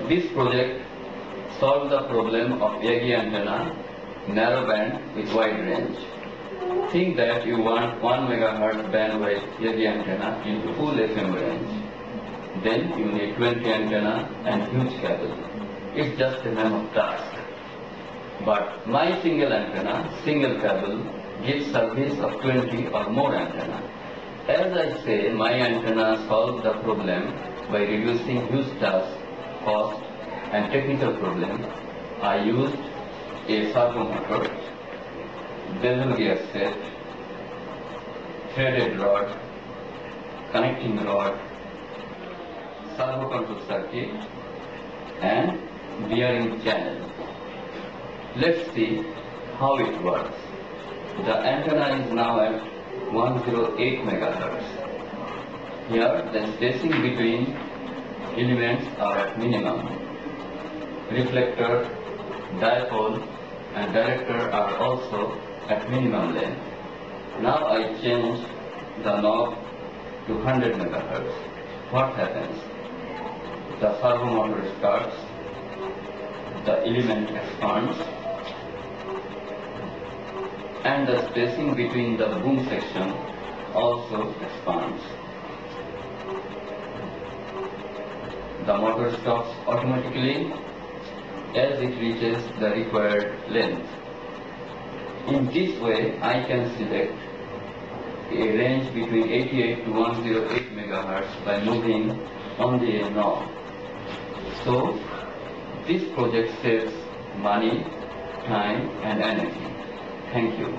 This project solves the problem of Yagi antenna, narrow band with wide range. Think that you want 1 MHz bandwidth Yagi antenna into full FM range. Then you need 20 antenna and huge cable. It's just a mammoth task. But my single antenna, single cable, gives service of 20 or more antenna. As I say, my antenna solves the problem by reducing huge task, cost and technical problem. I used a servo motor, bezel gear set, threaded rod, connecting rod, servo control circuit and bearing channel. Let's see how it works. The antenna is now at 108 MHz. Here the spacing between elements are at minimum. Reflector, dipole and director are also at minimum length. Now I change the knob to 100 MHz. What happens? The servo motor starts, the element expands, and the spacing between the boom section also expands. The motor stops automatically as it reaches the required length. In this way, I can select a range between 88 to 108 MHz by moving only a knob. So, this project saves money, time and energy. Thank you.